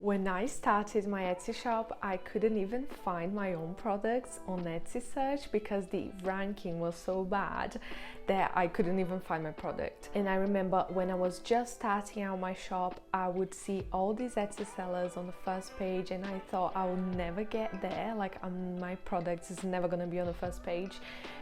When I started my Etsy shop, I couldn't even find my own products on Etsy search because the ranking was so bad that I couldn't even find my product. And I remember when I was just starting out my shop, I would see all these Etsy sellers on the first page and I thought I would never get there, like my product is never gonna be on the first page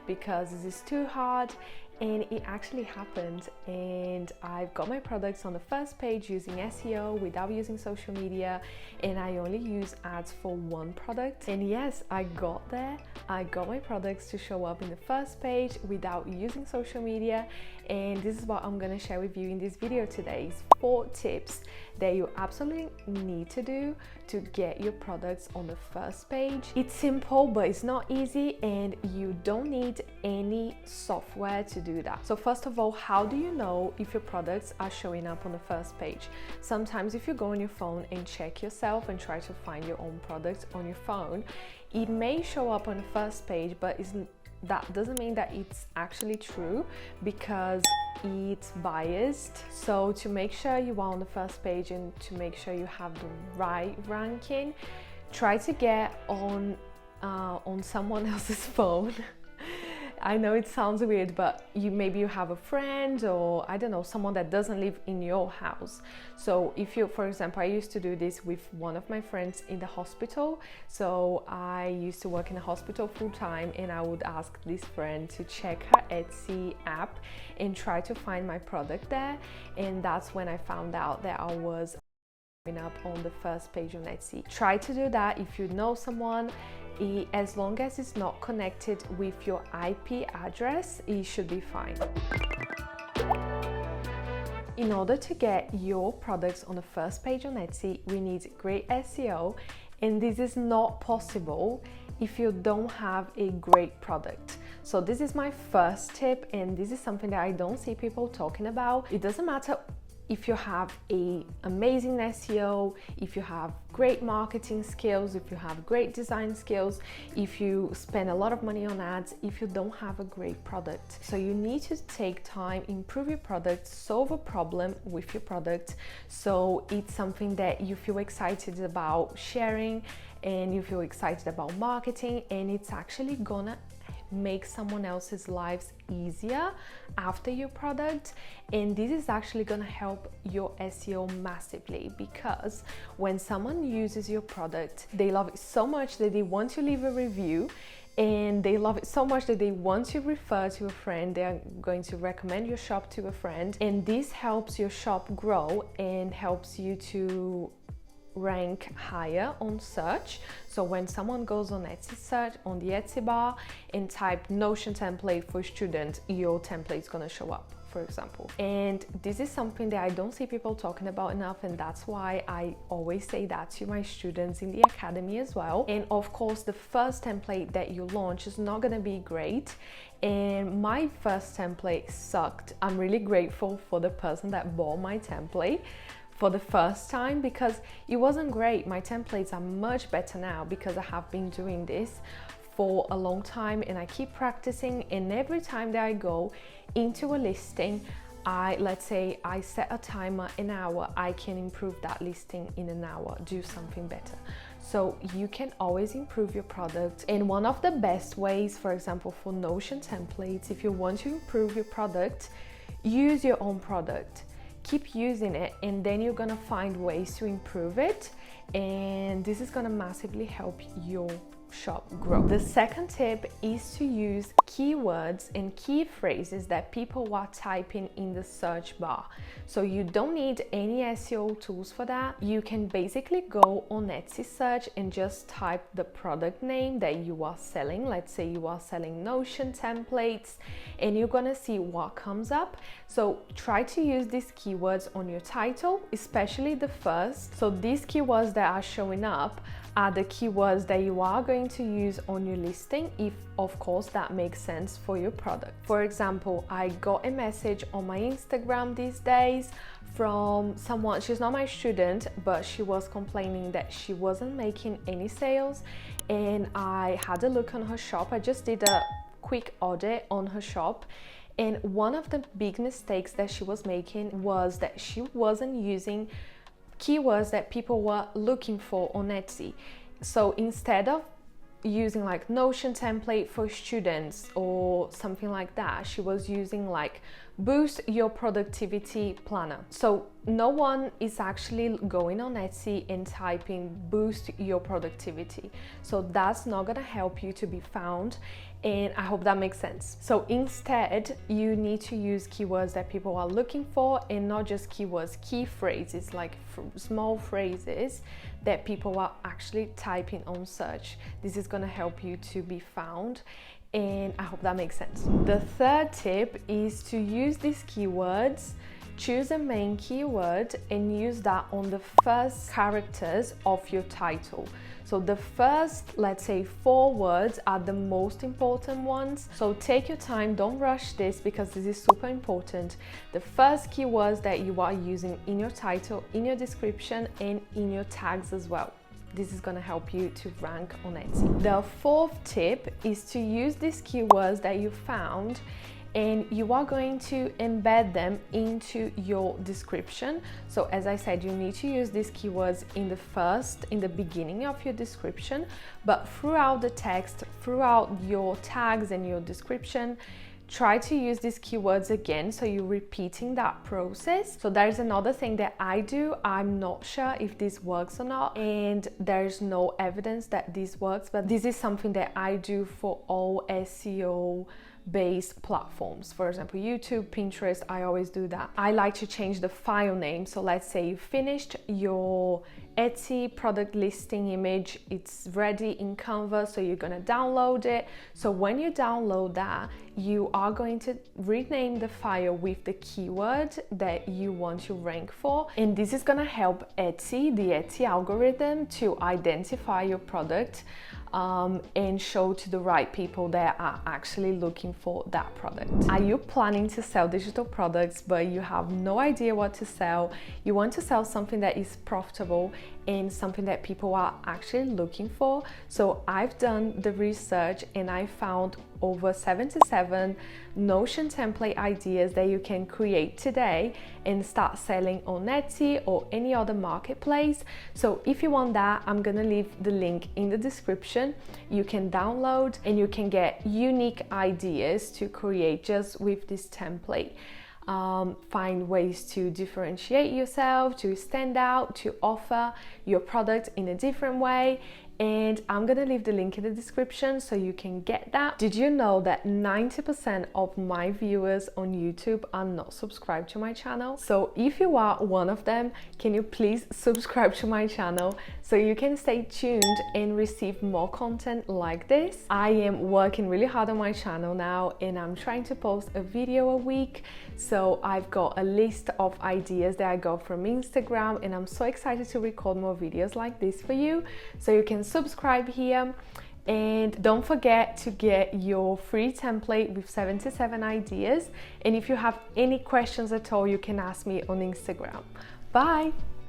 because this is too hard. And it actually happened, and I've got my products on the first page using SEO without using social media, and I only use ads for one product. And yes, I got there. I got my products to show up in the first page without using social media, and this is what I'm going to share with you in this video today. 4 tips that you absolutely need to do to get your products on the first page. It's simple, but it's not easy, and you don't need any software to do that. So first of all, how do you know if your products are showing up on the first page? Sometimes if you go on your phone and check yourself and try to find your own products on your phone, it may show up on the first page, but that doesn't mean that it's actually true because it's biased. So to make sure you are on the first page and to make sure you have the right ranking, try to get on someone else's phone. I know it sounds weird, but maybe you have a friend or I don't know, someone that doesn't live in your house. So if you, for example, I used to do this with one of my friends in the hospital. So I used to work in a hospital full time, and I would ask this friend to check her Etsy app and try to find my product there. And that's when I found out that I was up on the first page on Etsy. Try to do that if you know someone. As long as it's not connected with your IP address, it should be fine. In order to get your products on the first page on Etsy, we need great SEO, and this is not possible if you don't have a great product. So this is my first tip, and this is something that I don't see people talking about. It doesn't matter if you have an amazing SEO, if you have great marketing skills, if you have great design skills, if you spend a lot of money on ads, if you don't have a great product. So you need to take time, improve your product, solve a problem with your product, so it's something that you feel excited about sharing and you feel excited about marketing, and it's actually gonna make someone else's lives easier after your product. And this is actually going to help your SEO massively, because when someone uses your product, they love it so much that they want to leave a review, and they love it so much that they want to refer to a friend. They are going to recommend your shop to a friend, and this helps your shop grow and helps you to rank higher on search. So when someone goes on Etsy search, on the Etsy bar, and type Notion template for student, your template is gonna show up, for example. And this is something that I don't see people talking about enough, and that's why I always say that to my students in the academy as well. And of course, the first template that you launch is not gonna be great, and my first template sucked. I'm really grateful for the person that bought my template for the first time because it wasn't great. My templates are much better now because I have been doing this for a long time and I keep practicing, and every time that I go into a listing, let's say I set a timer an hour, I can improve that listing in an hour, do something better. So you can always improve your product. And one of the best ways, for example, for Notion templates, if you want to improve your product, use your own product. Keep using it, and then you're gonna find ways to improve it, and this is gonna massively help your shop grow. The second tip is to use keywords and key phrases that people are typing in the search bar. So you don't need any SEO tools for that. You can basically go on Etsy search and just type the product name that you are selling. Let's say you are selling Notion templates, and you're gonna see what comes up. So try to use these keywords on your title, especially the first. So these keywords that are showing up are the keywords that you are going to use on your listing, if of course that makes sense for your product. For example, I got a message on my Instagram these days from someone. She's not my student, but she was complaining that she wasn't making any sales, and I had a look on her shop. I just did a quick audit on her shop, and one of the big mistakes that she was making was that she wasn't using keywords that people were looking for on Etsy. So instead of using like Notion template for students or something like that, she was using like boost your productivity planner. So no one is actually going on Etsy and typing boost your productivity. So that's not gonna help you to be found, and I hope that makes sense. So instead, you need to use keywords that people are looking for, and not just keywords, key phrases, like small phrases that people are actually typing on search. This is gonna help you to be found, and I hope that makes sense. The third tip is to use these keywords, choose a main keyword and use that on the first characters of your title. So the first, let's say 4 words are the most important ones. So take your time, don't rush this because this is super important. The first keywords that you are using in your title, in your description, and in your tags as well. This is going to help you to rank on Etsy. The fourth tip is to use these keywords that you found, and you are going to embed them into your description. So as I said, you need to use these keywords in the beginning of your description, but throughout the text, throughout your tags and your description, try to use these keywords again, so you're repeating that process. So there's another thing that I do. I'm not sure if this works or not, and there's no evidence that this works, but this is something that I do for all SEO based platforms. For example, YouTube, Pinterest, I always do that. I like to change the file name. So let's say you finished your Etsy product listing image, it's ready in Canva, so you're gonna download it. So when you download that, you are going to rename the file with the keyword that you want to rank for, and this is gonna help Etsy, the Etsy algorithm, to identify your product and show to the right people that are actually looking for that product. Are you planning to sell digital products but you have no idea what to sell? You want to sell something that is profitable and something that people are actually looking for? So I've done the research and I found over 77 Notion template ideas that you can create today and start selling on Etsy or any other marketplace. So if you want that, I'm gonna leave the link in the description. You can download and you can get unique ideas to create just with this template. Find ways to differentiate yourself, to stand out, to offer your product in a different way. And I'm gonna leave the link in the description so you can get that. Did you know that 90% of my viewers on YouTube are not subscribed to my channel? So if you are one of them, can you please subscribe to my channel so you can stay tuned and receive more content like this? I am working really hard on my channel now and I'm trying to post a video a week. So I've got a list of ideas that I got from Instagram, and I'm so excited to record more videos like this for you. So you can subscribe here, and don't forget to get your free template with 77 ideas. And if you have any questions at all, you can ask me on Instagram. Bye!